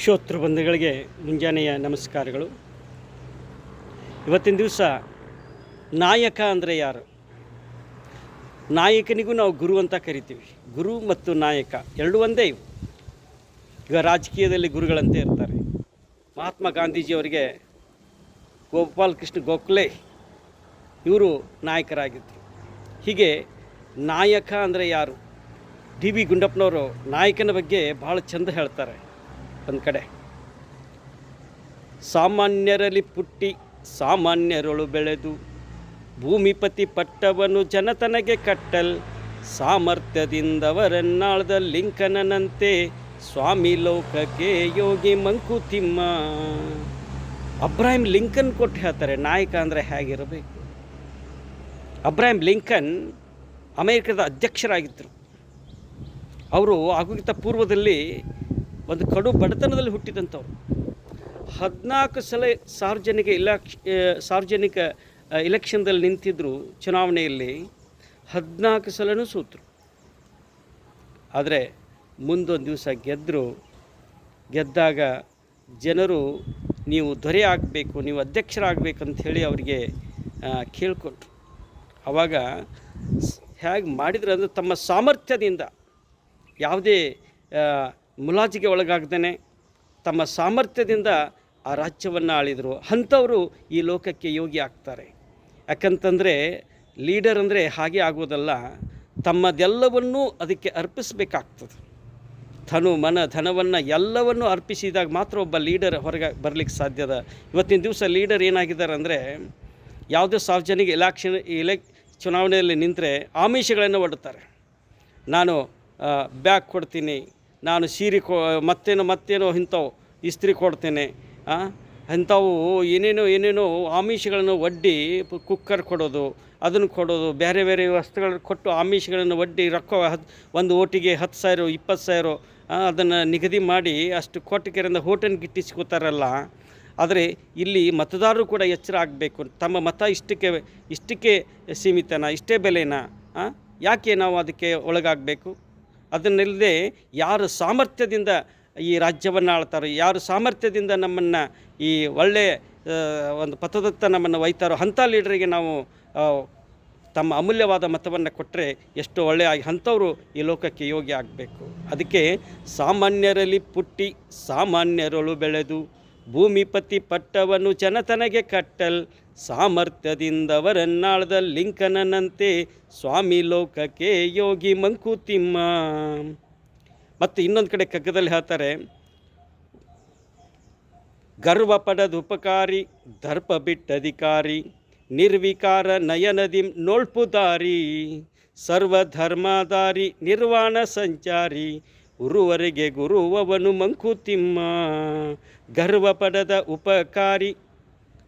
ಶ್ರೋತೃ ಬಂಧುಗಳಿಗೆ ಮುಂಜಾನೆಯ ನಮಸ್ಕಾರಗಳು. ಇವತ್ತಿನ ದಿವಸ ನಾಯಕ ಅಂದರೆ ಯಾರು? ನಾಯಕನಿಗೂ ನಾವು ಗುರು ಅಂತ ಕರಿತೀವಿ. ಗುರು ಮತ್ತು ನಾಯಕ ಎರಡು ಒಂದೇ ಇವು. ಈಗ ರಾಜಕೀಯದಲ್ಲಿ ಗುರುಗಳಂತೆ ಇರ್ತಾರೆ. ಮಹಾತ್ಮ ಗಾಂಧೀಜಿಯವರಿಗೆ ಗೋಪಾಲ್ ಕೃಷ್ಣ ಗೋಖಲೆ ಇವರು ನಾಯಕರಾಗಿದ್ದರು. ಹೀಗೆ ನಾಯಕ ಅಂದರೆ ಯಾರು? ಡಿ ವಿ ಗುಂಡಪ್ಪನವರು ನಾಯಕನ ಬಗ್ಗೆ ಭಾಳ ಚೆಂದ ಹೇಳ್ತಾರೆ. ಒಂದು ಕಡೆ ಸಾಮಾನ್ಯರಲ್ಲಿ ಪುಟ್ಟಿ ಸಾಮಾನ್ಯರೊಳು ಬೆಳೆದು ಭೂಮಿಪತಿ ಪಟ್ಟವನು ಜನತನಗೆ ಕಟ್ಟಲ್ ಸಾಮರ್ಥ್ಯದಿಂದವರನ್ನಾಳ್ದ ಲಿಂಕನನಂತೆ ಸ್ವಾಮಿ ಲೋಕಕ್ಕೆ ಯೋಗಿ ಮಂಕುತಿಮ್ಮ. ಅಬ್ರಾಹಿಂ ಲಿಂಕನ್ ಕೊಟ್ಟು ಹೇಳ್ತಾರೆ ನಾಯಕ ಅಂದರೆ ಹೇಗಿರಬೇಕು. ಅಬ್ರಾಹಿಂ ಲಿಂಕನ್ ಅಮೇರಿಕದ ಅಧ್ಯಕ್ಷರಾಗಿದ್ದರು. ಅವರು ಆಗೋಕ್ಕಿಂತ ಪೂರ್ವದಲ್ಲಿ ಒಂದು ಕಡು ಬಡತನದಲ್ಲಿ ಹುಟ್ಟಿದಂಥವ್ರು. 14 ಸಲ ಸಾರ್ವಜನಿಕ ಇಲೆಕ್ಷನ್ದಲ್ಲಿ ನಿಂತಿದ್ದರು. ಚುನಾವಣೆಯಲ್ಲಿ 14 ಸಲನೂ ಸೋತರು. ಆದರೆ ಮುಂದೊಂದು ದಿವಸ ಗೆದ್ದಾಗ ಜನರು ನೀವು ದೊರೆ ಆಗಬೇಕು, ನೀವು ಅಧ್ಯಕ್ಷರಾಗಬೇಕಂತ ಹೇಳಿ ಅವರಿಗೆ ಕೇಳಿಕೊಂಡ್ರು. ಆವಾಗ ಹೇಗೆ ಮಾಡಿದ್ರು ಅಂದರೆ ತಮ್ಮ ಸಾಮರ್ಥ್ಯದಿಂದ ಯಾವುದೇ ಮುಲಾಜಿಗೆ ಒಳಗಾಗ್ದೇ ತಮ್ಮ ಸಾಮರ್ಥ್ಯದಿಂದ ಆ ರಾಜ್ಯವನ್ನು ಆಳಿದರು. ಅಂಥವರು ಈ ಲೋಕಕ್ಕೆ ಯೋಗಿ ಆಗ್ತಾರೆ. ಯಾಕಂತಂದರೆ ಲೀಡರ್ ಅಂದರೆ ಹಾಗೆ ಆಗೋದಲ್ಲ, ತಮ್ಮದೆಲ್ಲವನ್ನೂ ಅದಕ್ಕೆ ಅರ್ಪಿಸಬೇಕಾಗ್ತದೆ. ತನು ಮನ ಧನವನ್ನು ಎಲ್ಲವನ್ನೂ ಅರ್ಪಿಸಿದಾಗ ಮಾತ್ರ ಒಬ್ಬ ಲೀಡರ್ ಹೊರಗೆ ಬರಲಿಕ್ಕೆ ಸಾಧ್ಯದ. ಇವತ್ತಿನ ದಿವಸ ಲೀಡರ್ ಏನಾಗಿದ್ದಾರೆ ಅಂದರೆ ಯಾವುದೇ ಸಾರ್ವಜನಿಕ ಚುನಾವಣೆಯಲ್ಲಿ ನಿಂತರೆ ಆಮಿಷಗಳನ್ನು ಒಡ್ತಾರೆ. ನಾನು ಬ್ಯಾಗ್ ಕೊಡ್ತೀನಿ, ನಾನು ಸೀರೆ ಮತ್ತೇನೋ ಇಂಥವು ಇಸ್ತ್ರಿ ಕೊಡ್ತೇನೆ, ಅಂಥವು ಏನೇನೋ ಆಮಿಷಗಳನ್ನು ಒಡ್ಡಿ ಕುಕ್ಕರ್ ಕೊಡೋದು, ಅದನ್ನು ಕೊಡೋದು, ಬೇರೆ ಬೇರೆ ವಸ್ತುಗಳನ್ನು ಕೊಟ್ಟು ಆಮಿಷಗಳನ್ನು ಒಡ್ಡಿ ರೊಕ್ಕ ಒಂದು ಓಟಿಗೆ 10,000 20,000 ಅದನ್ನು ನಿಗದಿ ಮಾಡಿ ಅಷ್ಟು ಕೊಟ್ಟಿಗೆರಿಂದ ಹೋಟೆಲ್ ಗಿಟ್ಟಿಸ್ಕೋತಾರಲ್ಲ. ಆದರೆ ಇಲ್ಲಿ ಮತದಾರರು ಕೂಡ ಎಚ್ಚರ ಆಗಬೇಕು. ತಮ್ಮ ಮತ ಇಷ್ಟಕ್ಕೆ ಸೀಮಿತನಾ, ಇಷ್ಟೇ ಬೆಲೆನಾ? ಯಾಕೆ ನಾವು ಅದಕ್ಕೆ ಒಳಗಾಗಬೇಕು? ಅದನ್ನಿಲ್ಲದೆ ಯಾರು ಸಾಮರ್ಥ್ಯದಿಂದ ಈ ರಾಜ್ಯವನ್ನು ಆಳ್ತಾರೋ, ಯಾರು ಸಾಮರ್ಥ್ಯದಿಂದ ನಮ್ಮನ್ನು ಈ ಒಳ್ಳೆಯ ಒಂದು ಪಥದತ್ತ ನಮ್ಮನ್ನು ಒಯ್ತಾರೋ ಅಂಥ ಲೀಡರಿಗೆ ನಾವು ತಮ್ಮ ಅಮೂಲ್ಯವಾದ ಮತವನ್ನು ಕೊಟ್ಟರೆ ಎಷ್ಟೋ ಒಳ್ಳೆಯ ಅಂಥವರು ಈ ಲೋಕಕ್ಕೆ ಯೋಗಿ ಆಗಬೇಕು. ಅದಕ್ಕೆ ಸಾಮಾನ್ಯರಲ್ಲಿ ಪುಟ್ಟಿ ಸಾಮಾನ್ಯರೊಳು ಬೆಳೆದು ಭೂಮಿಪತಿ ಪಟ್ಟವನು ಜನತನಗೆ ಕಟ್ಟಲ್ ಸಾಮರ್ಥ್ಯದಿಂದವರನ್ನಾಳ್ದ ಲಿಂಕನನಂತೆ ಸ್ವಾಮಿ ಲೋಕಕ್ಕೆ ಯೋಗಿ ಮಂಕುತಿಮ್ಮ. ಮತ್ತು ಇನ್ನೊಂದು ಕಡೆ ಕಗ್ಗದಲ್ಲಿ ಹೇಳ್ತಾರೆ, ಗರ್ವ ಪಡದ ಉಪಕಾರಿ ದರ್ಪ ಬಿಟ್ಟಧಿಕಾರಿ ನಿರ್ವಿಕಾರ ನಯನದಿ ನೋಳ್ಪುದಾರಿ ಸರ್ವಧರ್ಮಾಧಾರಿ ನಿರ್ವಾಣ ಸಂಚಾರಿ ಉರುವರೆಗೆ ಗುರುವವನು ಮಂಕುತಿಮ್ಮ. ಗರ್ವ ಪಡದ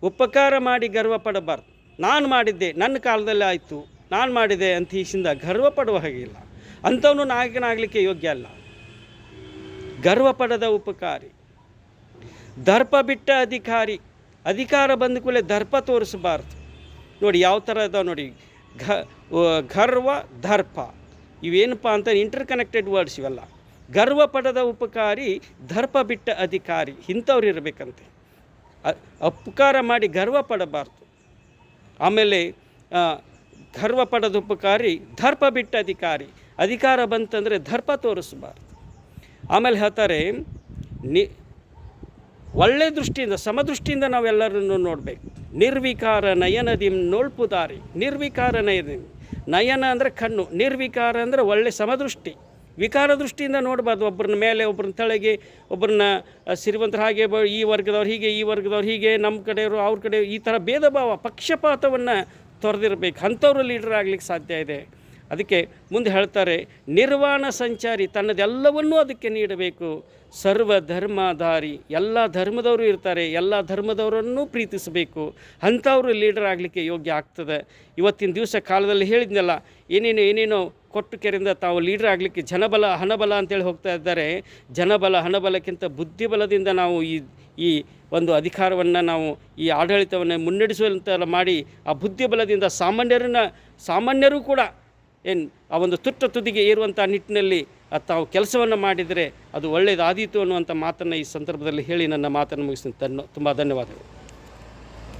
ಉಪಕಾರ ಮಾಡಿ ಗರ್ವ ಪಡಬಾರ್ದು. ನಾನು ಮಾಡಿದ್ದೆ, ನನ್ನ ಕಾಲದಲ್ಲಿ ಆಯಿತು, ನಾನು ಮಾಡಿದೆ ಅಂತ ಈಸಿಂದ ಗರ್ವ ಪಡುವ ಹಾಗಿಲ್ಲ. ಅಂಥವನು ನಾಯಕನಾಗಲಿಕ್ಕೆ ಯೋಗ್ಯ ಅಲ್ಲ. ಗರ್ವ ಪಡದ ಉಪಕಾರಿ, ದರ್ಪ ಬಿಟ್ಟ ಅಧಿಕಾರ ಬಂದ ಕೂಡಲೇ ದರ್ಪ ತೋರಿಸಬಾರ್ದು. ನೋಡಿ ಯಾವ ಥರ ಇದಾವೆ ನೋಡಿ, ಗರ್ವ ದರ್ಪ ಇವೇನಪ್ಪ ಅಂತ ಇಂಟರ್ಕನೆಕ್ಟೆಡ್ ವರ್ಡ್ಸ್ ಇವೆಲ್ಲ. ಗರ್ವ ಪಡದ ಉಪಕಾರಿ ದರ್ಪ ಬಿಟ್ಟ ಅಧಿಕಾರಿ ಇಂಥವ್ರು ಇರಬೇಕಂತೆ. ಉಪಕಾರ ಮಾಡಿ ಗರ್ವ ಪಡಬಾರ್ದು. ಆಮೇಲೆ ಗರ್ವ ಪಡದ ಉಪಕಾರಿ ದರ್ಪ ಬಿಟ್ಟ ಅಧಿಕಾರ ಬಂತಂದರೆ ದರ್ಪ ತೋರಿಸಬಾರ್ದು. ಆಮೇಲೆ ಹೇಳ್ತಾರೆ, ಒಳ್ಳೆಯ ದೃಷ್ಟಿಯಿಂದ ಸಮದೃಷ್ಟಿಯಿಂದ ನಾವೆಲ್ಲರನ್ನು ನೋಡಬೇಕು. ನಿರ್ವಿಕಾರ ನಯನದಿ ನೋಳ್ಪುದಾರಿ. ನಿರ್ವಿಕಾರ ನಯನ ಅಂದರೆ ಕಣ್ಣು, ನಿರ್ವಿಕಾರ ಅಂದರೆ ಒಳ್ಳೆ ಸಮದೃಷ್ಟಿ. ವಿಕಾರ ದೃಷ್ಟಿಯಿಂದ ನೋಡಬಾರ್ದು. ಒಬ್ಬರನ್ನ ಮೇಲೆ ಒಬ್ಬರನ್ನ ತೆಳಗೆ, ಒಬ್ಬರನ್ನ ಸಿರಿವಂತರ ಹಾಗೆ, ಈ ವರ್ಗದವ್ರು ಹೀಗೆ, ಈ ವರ್ಗದವ್ರು ಹೀಗೆ, ನಮ್ಮ ಕಡೆಯವರು ಅವ್ರ ಕಡೆ, ಈ ಥರ ಭೇದ ಭಾವ ಪಕ್ಷಪಾತವನ್ನು ತೊರೆದಿರಬೇಕು. ಅಂಥವ್ರು ಲೀಡರ್ ಆಗಲಿಕ್ಕೆ ಸಾಧ್ಯ ಇದೆ. ಅದಕ್ಕೆ ಮುಂದೆ ಹೇಳ್ತಾರೆ, ನಿರ್ವಾಣ ಸಂಚಾರಿ ತನ್ನದೆಲ್ಲವನ್ನೂ ಅದಕ್ಕೆ ನೀಡಬೇಕು. ಸರ್ವಧರ್ಮಾಧಾರಿ ಎಲ್ಲ ಧರ್ಮದವರು ಇರ್ತಾರೆ, ಎಲ್ಲ ಧರ್ಮದವರನ್ನು ಪ್ರೀತಿಸಬೇಕು. ಅಂಥವರು ಲೀಡರ್ ಆಗಲಿಕ್ಕೆ ಯೋಗ್ಯ ಆಗ್ತದೆ. ಇವತ್ತಿನ ದಿವಸ ಕಾಲದಲ್ಲಿ ಹೇಳಿದ್ನಲ್ಲ, ಏನೇನೋ ಕೊಟ್ಟು ಕೆರೆಯಿಂದ ತಾವು ಲೀಡರ್ ಆಗಲಿಕ್ಕೆ ಜನಬಲ ಹಣಬಲ ಅಂತೇಳಿ ಹೋಗ್ತಾ ಇದ್ದಾರೆ. ಜನಬಲ ಹಣಬಲಕ್ಕಿಂತ ಬುದ್ಧಿಬಲದಿಂದ ನಾವು ಈ ಒಂದು ಅಧಿಕಾರವನ್ನು ನಾವು ಈ ಆಡಳಿತವನ್ನು ಮುನ್ನಡೆಸುವಂತೆಲ್ಲ ಮಾಡಿ ಆ ಬುದ್ಧಿಬಲದಿಂದ ಸಾಮಾನ್ಯರು ಕೂಡ ಆ ಒಂದು ತುಟ್ಟ ತುದಿಗೆ ಏರುವಂಥ ನಿಟ್ಟಿನಲ್ಲಿ ತಾವು ಕೆಲಸವನ್ನು ಮಾಡಿದರೆ ಅದು ಒಳ್ಳೆಯದಾದೀತು ಅನ್ನುವಂಥ ಮಾತನ್ನು ಈ ಸಂದರ್ಭದಲ್ಲಿ ಹೇಳಿ ನನ್ನ ಮಾತನ್ನು ಮುಗಿಸ್ತೀನಿ. ತುಂಬ ಧನ್ಯವಾದಗಳು.